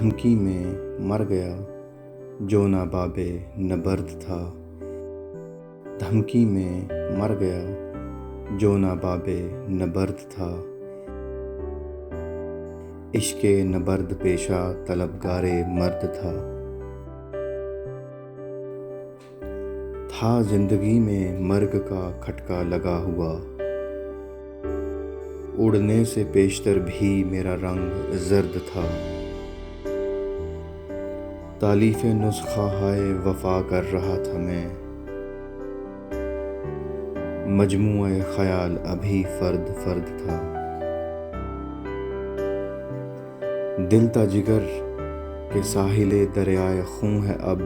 धमकी में मर गया जो ना बाबे नबर्द था। धमकी में मर गया जो ना बाबे नबर्द था। इश्क़े नबर्द पेशा तलबगारे मर्द था जिंदगी में मर्ग का खटका लगा हुआ। उड़ने से पेशतर भी मेरा रंग जर्द था। तालीफ़े नुस्खा हाय वफ़ा कर रहा था मैं, मजमूए ख़याल अभी फ़र्द फ़र्द था। दिल ता जिगर के साहिले दरियाए खूं है अब,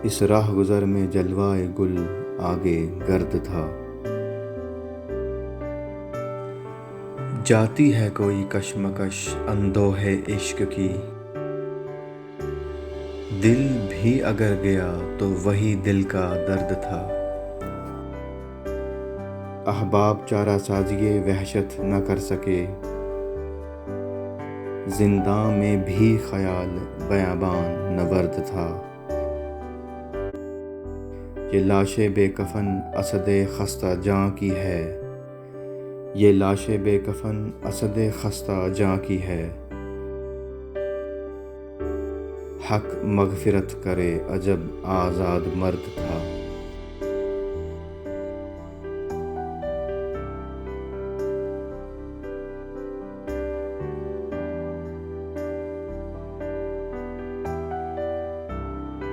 इस राह गुज़र में जलवाए गुल आगे गर्द था। जाती है कोई कशमकश अंदोहे इश्क की, दिल भी अगर गया तो वही दिल का दर्द था। अहबाब चारा साजिए वहशत न कर सके, जिंदा में भी ख्याल बयाबान नवर्द था। ये लाशे बेकफन असदे खस्ता जां की है, ये लाशे बेकफन असदे खस्ता जां की है। हक मग़फ़िरत करे अजब आज़ाद मर्द था।